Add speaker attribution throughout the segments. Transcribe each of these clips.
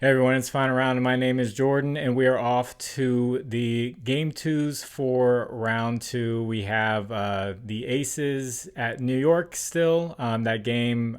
Speaker 1: Hey everyone, it's Fine Around, and my name is Jordan, and we are off to the game twos for round two. We have the Aces at New York still. That game,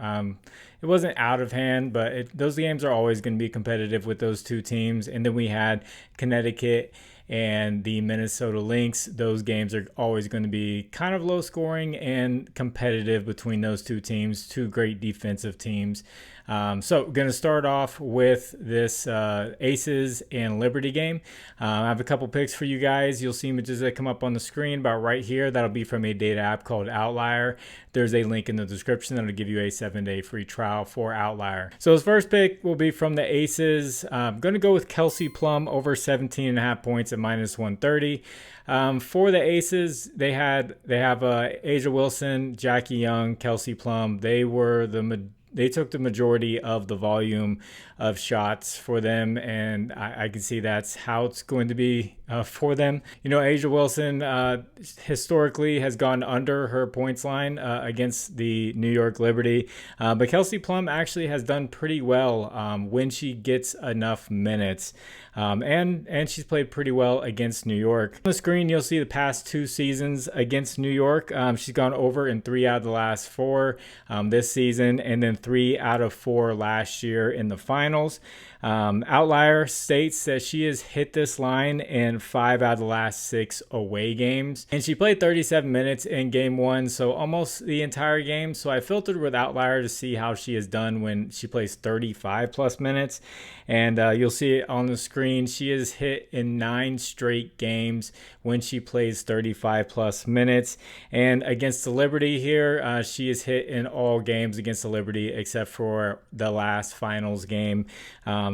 Speaker 1: it wasn't out of hand, but those games are always going to be competitive with those two teams. And then we had Connecticut and the Minnesota Lynx. Those games are always going to be kind of low scoring and competitive between those two teams, two great defensive teams. So going to start off with this Aces and Liberty game. I have a couple picks for you guys. You'll see images that come up on the screen about right here. That'll be from a data app called Outlier. There's a link in the description that'll give you a 7-day free trial for Outlier. So his first pick will be from the Aces. I'm going to go with Kelsey Plum over 17.5 points at -130. For the Aces, they have Asia Wilson, Jackie Young, Kelsey Plum. They took the majority of the volume of shots for them, and I can see that's how it's going to be for them. You know, Asia Wilson historically has gone under her points line against the New York Liberty, but Kelsey Plum actually has done pretty well when she gets enough minutes, and she's played pretty well against New York. On the screen, you'll see the past two seasons against New York. She's gone over in 3 out of the last 4 this season, and then 3 out of 4 last year in the finals. Outlier states that she has hit this line in 5 out of the last 6 away games, and she played 37 minutes in game 1, so almost the entire game. So I filtered with Outlier to see how she has done when she plays 35 plus minutes, and you'll see it on the screen. She has hit in 9 straight games when she plays 35 plus minutes, and against the Liberty here, she has hit in all games against the Liberty except for the last finals game.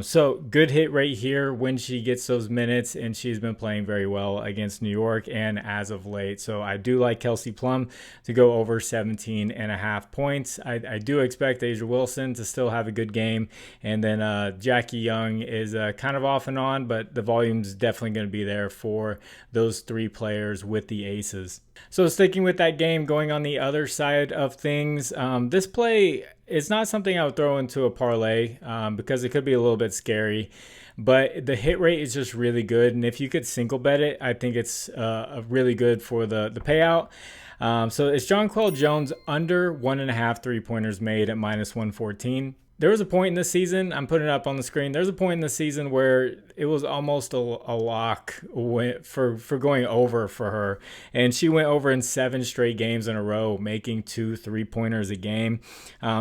Speaker 1: So good hit rate here when she gets those minutes, and she's been playing very well against New York and as of late. So I do like Kelsey Plum to go over 17.5 points. I do expect Asia Wilson to still have a good game, and then Jackie Young is kind of off and on, but the volume's definitely going to be there for those 3 players with the Aces. So sticking with that game, going on the other side of things, this play is not something I would throw into a parlay because it could be a little bit scary, but the hit rate is just really good. And if you could single bet it, I think it's really good for the payout. So it's Jonquel Jones under 1.5 3-pointers made at -114. There was a point in this season, I'm putting it up on the screen, there's a point in the season where it was almost a lock for going over for her. And she went over in 7 straight games in a row, making 2 3-pointers a game.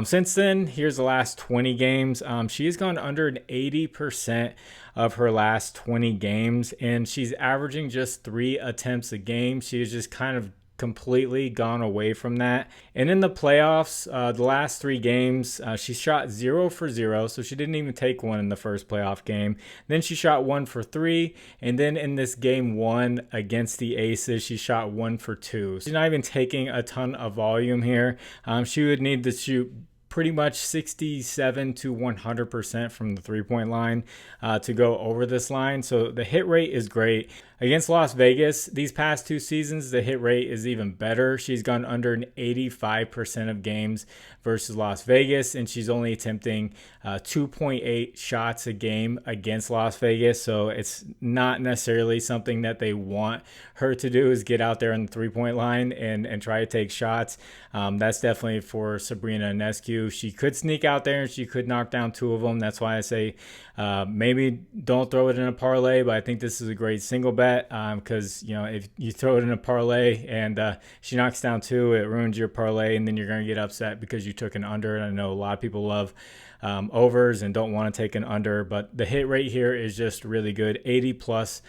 Speaker 1: Since then, here's the last 20 games. She has gone under an 80% of her last 20 games, and she's averaging just 3 attempts a game. She is just kind of completely gone away from that. And in the playoffs, the last 3 games, she shot 0 for 0, so she didn't even take one in the first playoff game. Then she shot 1 for 3, and then in this game 1 against the Aces, she shot 1 for 2. She's not even taking a ton of volume here. She would need to shoot pretty much 67 to 100% from the 3-point line to go over this line. So the hit rate is great. Against Las Vegas, these past 2 seasons, the hit rate is even better. She's gone under an 85% of games versus Las Vegas, and she's only attempting 2.8 shots a game against Las Vegas. So it's not necessarily something that they want her to do, is get out there on the 3-point line and try to take shots. That's definitely for Sabrina Ionescu. She could sneak out there and she could knock down 2 of them. That's why I say maybe don't throw it in a parlay, but I think this is a great single bet because if you throw it in a parlay and she knocks down 2, it ruins your parlay, and then you're going to get upset because you took an under. And I know a lot of people love overs and don't want to take an under, but the hit rate here is just really good, 80+%.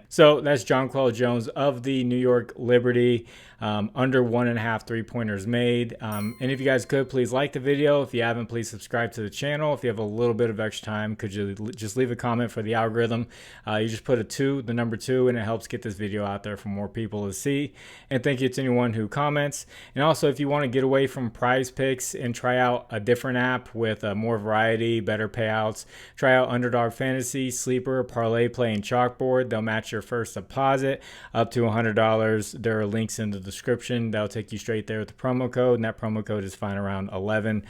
Speaker 1: So that's Jonquel Jones of the New York Liberty, under 1.5 3-pointers made. And if you guys could, please like the video. If you haven't, please subscribe to the channel. If you have a little bit of extra time, could you just leave a comment for the algorithm? You just put the number 2, and it helps get this video out there for more people to see. And thank you to anyone who comments. And also, if you want to get away from Prizepicks and try out a different app with more variety, better payouts, try out Underdog Fantasy, Sleeper, ParlayPlay, and ChalkBoard. ChalkBoard. They'll match your first deposit up to $100. There are links in the description that'll take you straight there with the promo code, and that promo code is FINDAROUND11.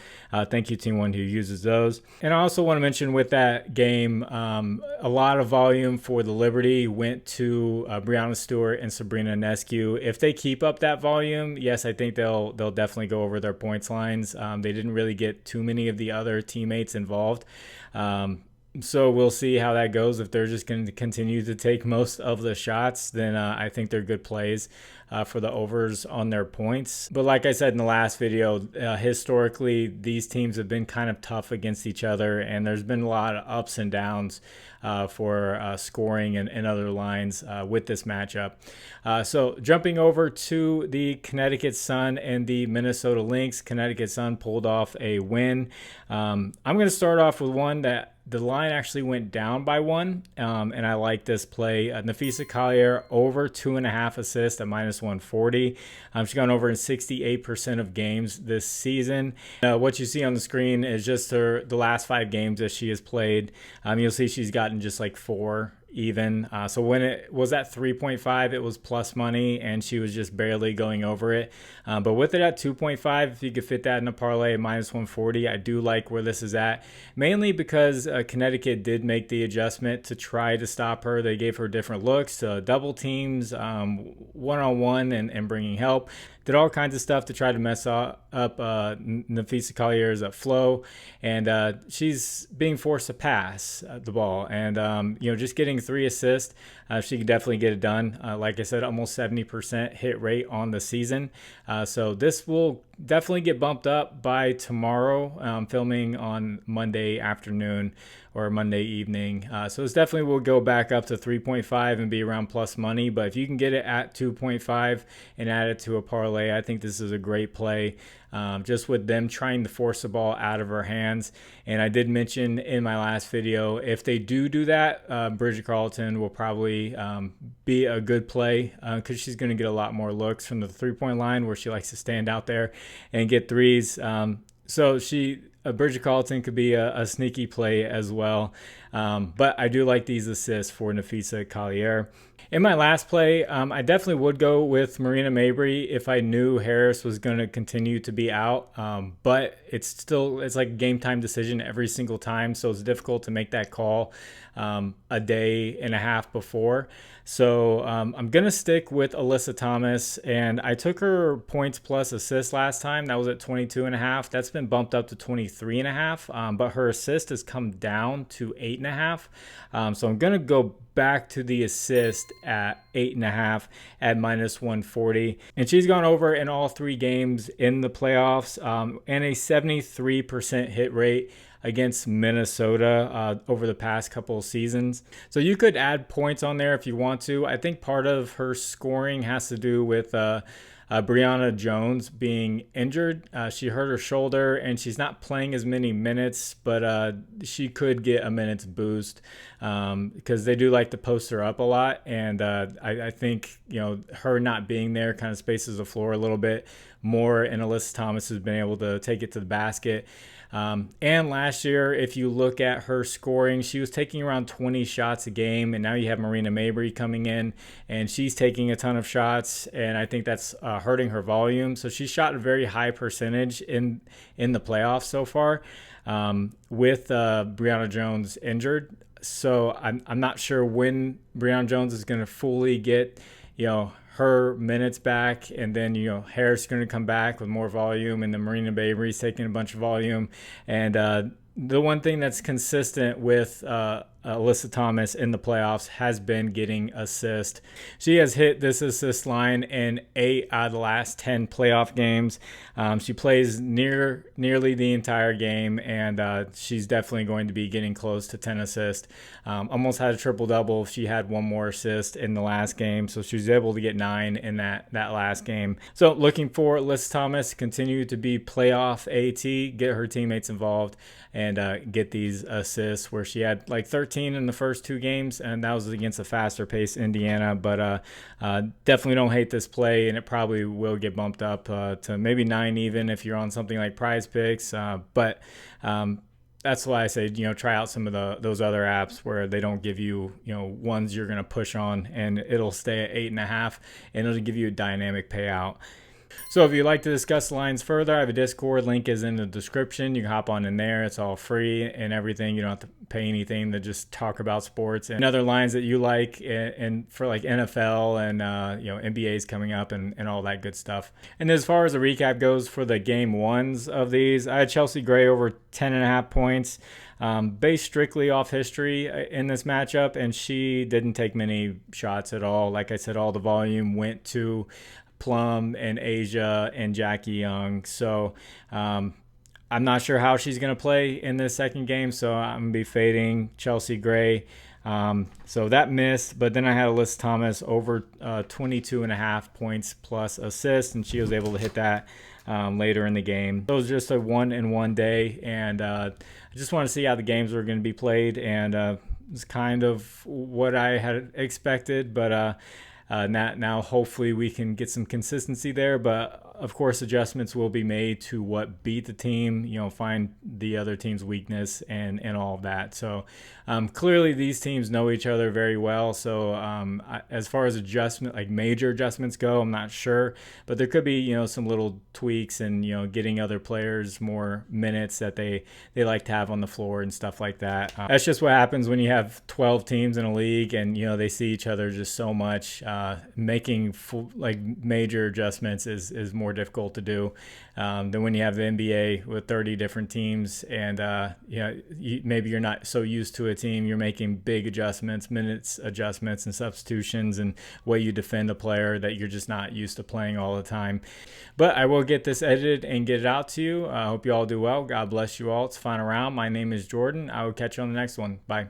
Speaker 1: Thank you to anyone who uses those. And I also want to mention with that game, a lot of volume for the Liberty went to Breanna Stewart and Sabrina Ionescu. If they keep up that volume, yes, I think they'll definitely go over their points lines. They didn't really get too many of the other teammates involved. So we'll see how that goes. If they're just going to continue to take most of the shots, then I think they're good plays for the overs on their points. But like I said in the last video, historically, these teams have been kind of tough against each other, and there's been a lot of ups and downs for scoring and other lines with this matchup. So jumping over to the Connecticut Sun and the Minnesota Lynx, Connecticut Sun pulled off a win. I'm going to start off with one that the line actually went down by 1, and I like this play. Napheesa Collier over 2.5 assists at -140. She's gone over in 68% of games this season. What you see on the screen is just the last 5 games that she has played. You'll see she's gotten just like 4 even. So when it was at 3.5, it was plus money, and she was just barely going over it. But with it at 2.5, if you could fit that in a parlay at -140, I do like where this is at, mainly because Connecticut did make the adjustment to try to stop her. They gave her different looks, double teams, one-on-one, and bringing help. Did all kinds of stuff to try to mess up Napheesa Collier's flow, and she's being forced to pass the ball. And just getting 3 assists, she can definitely get it done. Like I said, almost 70% hit rate on the season. So this will definitely get bumped up by tomorrow. Filming on Monday afternoon or Monday evening. So this definitely will go back up to 3.5 and be around plus money. But if you can get it at 2.5 and add it to a parlay, I think this is a great play. Just with them trying to force the ball out of her hands. And I did mention in my last video, if they do that, Bridget Carlton will probably be a good play because she's going to get a lot more looks from the 3-point line where she likes to stand out there and get threes. So Bridget Carlton could be a sneaky play as well. But I do like these assists for Napheesa Collier. In my last play, I definitely would go with Marina Mabrey if I knew Harris was going to continue to be out. But it's like a game time decision every single time. So it's difficult to make that call a day and a half before. So I'm going to stick with Alyssa Thomas, and I took her points plus assists last time. That was at 22.5. That's been bumped up to 23.5, but her assist has come down to 8.5. So I'm going to go back to the assist at 8.5 at -140. And she's gone over in all 3 games in the playoffs, and a 73% hit rate against Minnesota over the past couple of seasons. So you could add points on there if you want to. I think part of her scoring has to do with Brianna Jones being injured. She hurt her shoulder, and she's not playing as many minutes, but she could get a minutes boost because they do like to post her up a lot. And I think her not being there kind of spaces the floor a little bit more, and Alyssa Thomas has been able to take it to the basket. And last year, if you look at her scoring, she was taking around 20 shots a game, and now you have Marina Mabrey coming in, and she's taking a ton of shots, and I think that's hurting her volume. So she shot a very high percentage in the playoffs so far with Brianna Jones injured. So I'm not sure when Brianna Jones is going to fully get, her minutes back, and then Harris is going to come back with more volume, and then Marina Mabrey's taking a bunch of volume. And the one thing that's consistent with Alyssa Thomas in the playoffs has been getting assists. She has hit this assist line in 8 out of the last 10 playoff games. She plays nearly the entire game, and she's definitely going to be getting close to 10 assists. Almost had a triple-double. She had 1 more assist in the last game, so she was able to get 9 in that last game. So looking for Alyssa Thomas to continue to be playoff AT, get her teammates involved, and get these assists where she had like 13 in the first 2 games, and that was against a faster pace Indiana. But definitely don't hate this play, and it probably will get bumped up to maybe 9 even if you're on something like Prizepicks. But that's why I say, try out some of those other apps where they don't give you, ones you're going to push on and it'll stay at 8.5 and it'll give you a dynamic payout. So if you'd like to discuss the lines further, I have a Discord. Link is in the description. You can hop on in there. It's all free and everything. You don't have to pay anything to just talk about sports and other lines that you like, and for like NFL and NBA is coming up and all that good stuff. And as far as the recap goes for the game ones of these, I had Chelsea Gray over 10.5 points. Based strictly off history in this matchup, and she didn't take many shots at all. Like I said, all the volume went to Plum and Asia and Jackie Young. So I'm not sure how she's going to play in this second game, so I'm going to be fading Chelsea Gray. So that missed, but then I had Alyssa Thomas over 22.5 points plus assists, and she was able to hit that later in the game. So it was just a 1-in-1 day, and I just want to see how the games were going to be played, and it's kind of what I had expected, but now hopefully we can get some consistency there, but of course adjustments will be made to what beat the team, find the other team's weakness and all of that. So clearly these teams know each other very well. So as far as like major adjustments go, I'm not sure, but there could be, some little tweaks and, getting other players more minutes that they like to have on the floor and stuff like that. That's just what happens when you have 12 teams in a league and, they see each other just so much. Making major adjustments is more difficult to do than when you have the NBA with 30 different teams, and maybe you're not so used to a team. You're making big adjustments, minutes adjustments, and substitutions, and way you defend a player that you're just not used to playing all the time. But I will get this edited and get it out to you. I hope you all do well. God bless you all. It's final round. My name is Jordan. I will catch you on the next one. Bye.